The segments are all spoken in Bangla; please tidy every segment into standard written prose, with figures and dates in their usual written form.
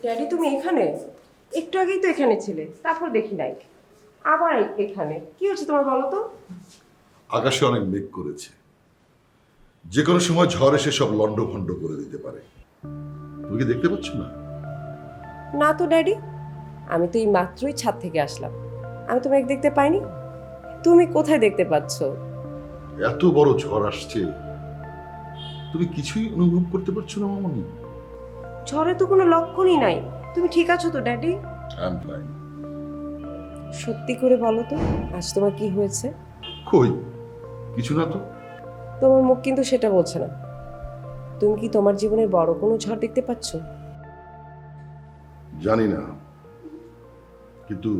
ড্যাডি তুমি এখানে? একটু আগেই তো এখানে ছিলে, তারপর দেখি নাই। আবার এখানে কি হচ্ছে তোমার বলো তো? আকাশে অনেক মেঘ করেছে, যে কোনো সময় ঝড় এসে সব লন্ডভন্ড করে দিতে পারে। তুমি কি দেখতে পাচ্ছ না? না তো ড্যাডি, আমি তো এই মাত্রই ছাদ থেকে আসলাম, আমি তোমাকে দেখতে পাইনি। তুমি কোথায় দেখতে পাচ্ছ? এত বড় ঝড় আসছে, তুমি কিছুই অনুভব করতে পারছো না মামনি? ঝড়ে তো কোনো লক্ষণই নাই। তুমি ঠিক আছো তো ড্যাডি? I am fine. সত্যি করে বলো তো, আজ তোমার কি হয়েছে? কই কিছু না তো। তোমার মুখ কিন্তু সেটা বলছে না। তুমি কি তোমার জীবনের বড় কোনো ঝড় দেখতে পাচ্ছ? জানি না, কিন্তু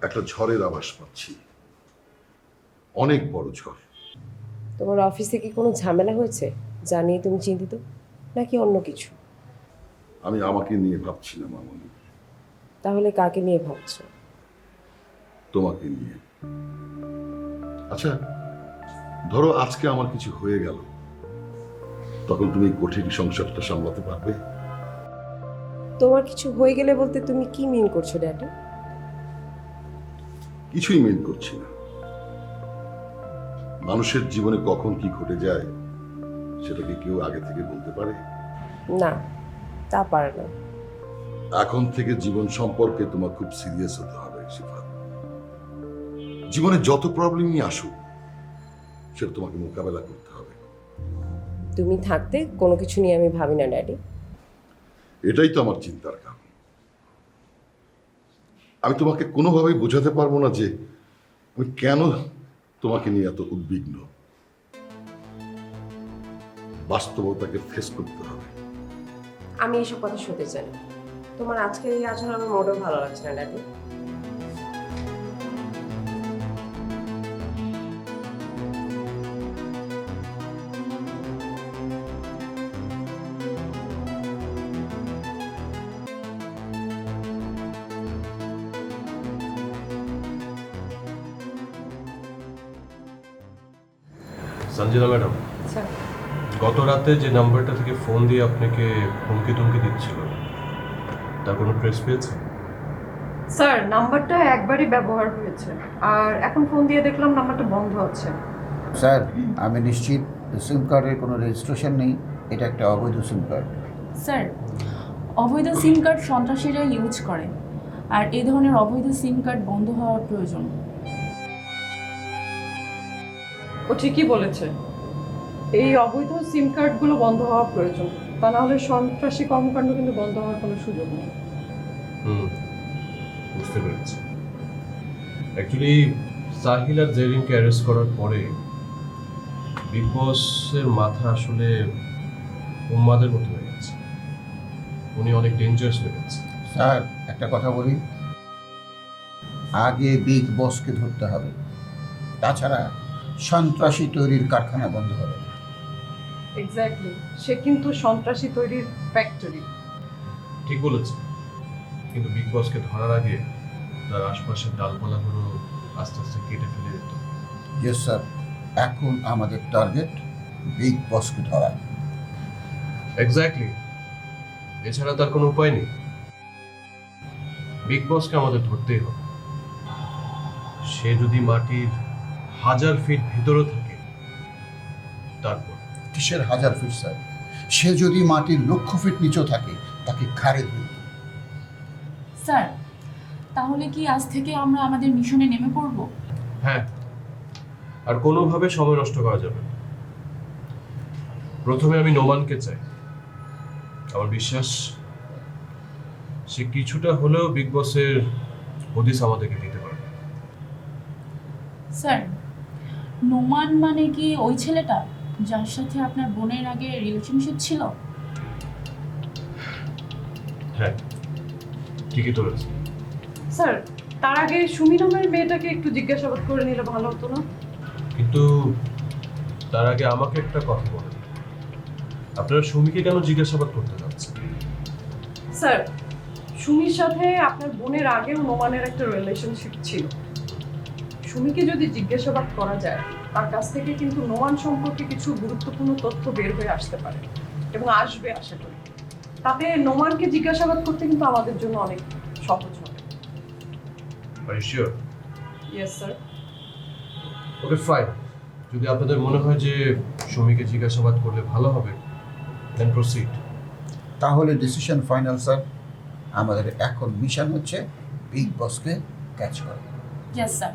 একটা ঝড়ের আভাস পাচ্ছি, অনেক বড় ঝড়। তোমার অফিসে কি কোনো ঝামেলা হয়েছে যা নিয়ে তুমি চিন্তিত, নাকি অন্য কিছু? আমি আমাকে নিয়ে ভাবছি না মামনি, তাহলে কাকে নিয়ে ভাবছো? তোমাকে নিয়ে। আচ্ছা, ধরো আজকে আমার কিছু হয়ে গেল, তখন তুমি এই কঠিন সংসারটা সামলাতে পারবে? তোমার কিছু হয়ে গেলে বলতে তুমি কি মিন করছো ড্যাডি? কিছুই মেন করছি না। মানুষের জীবনে কখন কি ঘটে যায় সেটা কি কেউ আগে থেকে বলতে পারে? না, তা পারে না। এখন থেকে জীবন সম্পর্কে তোমার খুব সিরিয়াস হতে হবে সিফাত। জীবনে যত প্রবলেমই আসুক, সেটা তোমাকে মোকাবেলা করতে হবে। তুমি থাকতে কোনো কিছু নিয়ে আমি ভাবি না ড্যাডি। এটাই তো আমার চিন্তার কারণ। আমি তোমাকে কোনোভাবেই বোঝাতে পারবো না যে আমি কেন তোমাকে নিয়ে এত উদ্বিগ্ন। বাস্তবতাকে ফেস করতে হবে। আমি এসব কথা শুনতে চাই না। তোমার আজকের এই আচরণ আমার মোটেও ভালো লাগছে না ড্যাডি। সঞ্জিতা ম্যাডাম, স্যার, গত রাতে যে নাম্বারটা থেকে ফোন দিয়ে আপনাকে হুমকি তুমকি দিচ্ছিল, তার কোনো ট্রেস পেয়েছে? স্যার, নাম্বারটা একবারই ব্যবহার হয়েছে, আর এখন ফোন দিয়ে দেখলাম নাম্বারটা বন্ধ আছে। স্যার, আমি নিশ্চিত সিম কার্ডের কোনো রেজিস্ট্রেশন নেই। এটা একটা অবৈধ সিম কার্ড। স্যার, অবৈধ সিম কার্ড সন্ত্রাসীরা ইউজ করে, আর এই ধরনের অবৈধ সিম কার্ড বন্ধ হওয়ার প্রয়োজন। ও ঠিকই বলেছে, এই অবৈধ সিম কার্ডগুলো বন্ধ হওয়া প্রয়োজন, তা না হলে সন্ত্রাসী কর্মকাণ্ড কিন্তু বন্ধ হওয়ার কোনো সুযোগ নেই। বুঝতে পেরেছি। অ্যাকচুয়ালি সাহিল আর জেরিনকে অ্যারেস্ট করার পরে বিগ বসের মাথা আসলে উন্মাদের মতো হয়ে গেছে। উনি অনেক ডেঞ্জারাস হয়ে গেছে। স্যার, একটা কথা বলি, আগে বিগ বসকে ধরতে হবে, তাছাড়া সন্ত্রাসী তৈরির কারখানা বন্ধ হবে না। এক্স্যাক্টলি, সে কিন্তু সন্ত্রাসী তৈরির ফ্যাক্টরি। ঠিক বলেছে, কিন্তু বিগ বসকে ধরার আগে তার আশপাশের ডালপালাগুলো আস্তে আস্তে কেটে ফেলে দিত। ইয়েস স্যার, এখন আমাদের টার্গেট বিগ বসকে ধরা। এক্স্যাক্টলি, এছাড়া তার কোনো উপায় নেই। বিগ বসকে আমাদের ধরতেই হবে। সে যদি মাটির 1000 ফিট ভিতরে থাকে, তারপর কিসের 1000 ফিট স্যার? সে যদি মাটির 1,00,000 ফিট নিচেও থাকে, তাকে ঘাড়ে ধরবে। স্যার, তাহলে কি আজ থেকে আমরা আমাদের মিশনে নেমে পড়ব? হ্যাঁ, আর কোনোভাবে সময় নষ্ট করা যাবে না। প্রথমে আমি নোমানকে চাই। আমার বিশ্বাস সে কিছুটা হলেও বিগ বসের হদিস আমাদেরকে দিতে পারবে। স্যার, নোমান মানে কি ওই ছেলেটা যার সাথে আপনার বোনের আগে রিলেশনশিপ ছিল? হ্যাঁ, ঠিকই ধরেছে। স্যার, তার আগে সুমি নামের মেয়েটাকে একটু জিজ্ঞাসাবাদ করে নিলে ভালো হতো না? কিন্তু তার আগে আমাকে একটা কথা বলেন, আপনারা সুমিকে কেন জিজ্ঞাসাবাদ করতে যাচ্ছেন? স্যার, সুমির সাথে আপনার বোনের আগেও নোমানের একটা রিলেশনশিপ ছিল। সুমিকে যদি জিজ্ঞাসাবাদ করা যায়, তার কাছ থেকে কিন্তু নোমান সম্পর্কে কিছু গুরুত্বপূর্ণ তথ্য বের হয়ে আসতে পারে, এবং আসবে আশা করি। তাতে নোমানকে জিজ্ঞাসাবাদ করতে কিন্তু আমাদের জন্য অনেক সহজ হবে। Are you sure? Yes sir. Okay fine, যদি আপনাদের মনে হয় যে সুমিকে জিজ্ঞাসাবাদ করলে ভালো হবে, দেন প্রসিড। তাহলে ডিসিশন ফাইনাল স্যার। আমাদের এখন মিশন হচ্ছে বিগ বসকে ক্যাচ করা। Yes sir.